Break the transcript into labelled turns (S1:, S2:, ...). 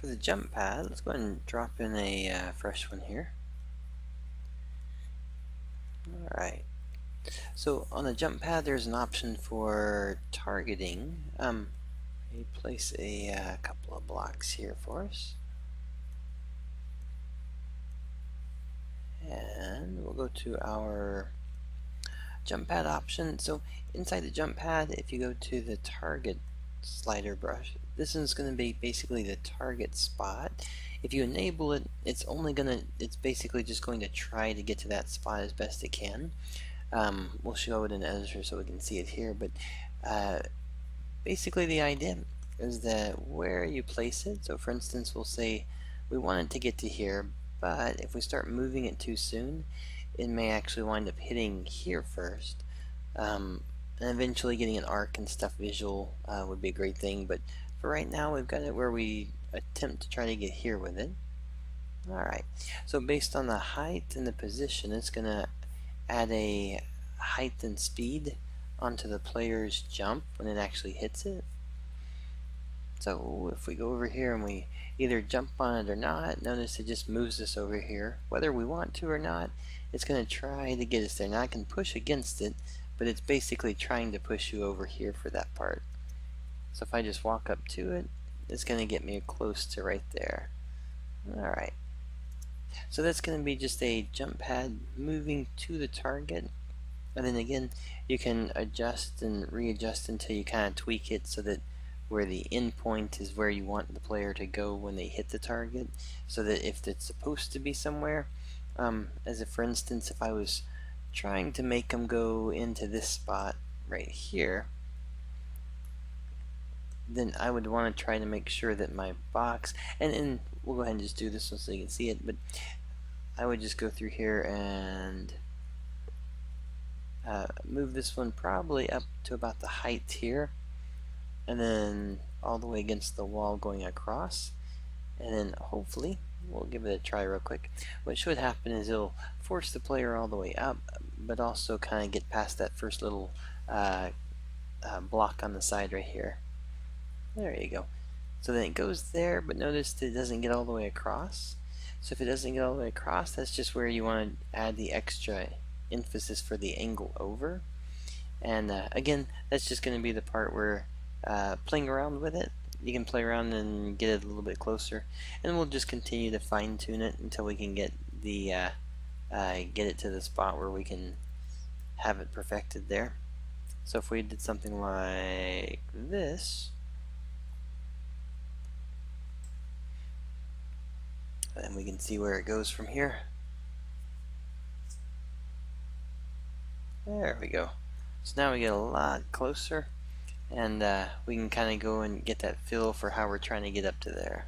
S1: For the jump pad, let's go ahead and drop in a fresh one here. Alright, so on the jump pad there's an option for targeting. We place a couple of blocks here for us. And we'll go to our jump pad option. So inside the jump pad, if you go to the target slider brush, this is going to be basically the target spot. If you enable it, it's basically just going to try to get to that spot as best it can. We'll show it in editor so we can see it here, but basically the idea is that where you place it, so for instance we'll say we want it to get to here, but if we start moving it too soon, it may actually wind up hitting here first. And eventually getting an arc and stuff visual would be a great thing, but for right now we've got it where we attempt to try to get here with it. Alright, so based on the height and the position, it's going to add a height and speed onto the player's jump when it actually hits it. So if we go over here and we either jump on it or not, notice it just moves us over here. Whether we want to or not, it's going to try to get us there. Now I can push against it, but it's basically trying to push you over here for that part. So if I just walk up to it, it's going to get me close to right there. Alright, so that's going to be just a jump pad moving to the target, and then again you can adjust and readjust until you kind of tweak it so that where the end point is where you want the player to go when they hit the target, so that if it's supposed to be somewhere, as if for instance if I was trying to make them go into this spot right here, then I would want to try to make sure that my box, and we'll go ahead and just do this one so you can see it, but I would just go through here and move this one probably up to about the height here, and then all the way against the wall going across, and then hopefully we'll give it a try real quick. What should happen is it'll force the player all the way up, but also kind of get past that first little block on the side right here. There you go. So then it goes there, but notice that it doesn't get all the way across. So if it doesn't get all the way across, that's just where you want to add the extra emphasis for the angle over. And again, that's just going to be the part where playing around with it, you can play around and get it a little bit closer, and we'll just continue to fine tune it until we can get the get it to the spot where we can have it perfected there. So if we did something like this, and we can see where it goes from here. There we go. So now we get a lot closer, and we can kind of go and get that feel for how we're trying to get up to there.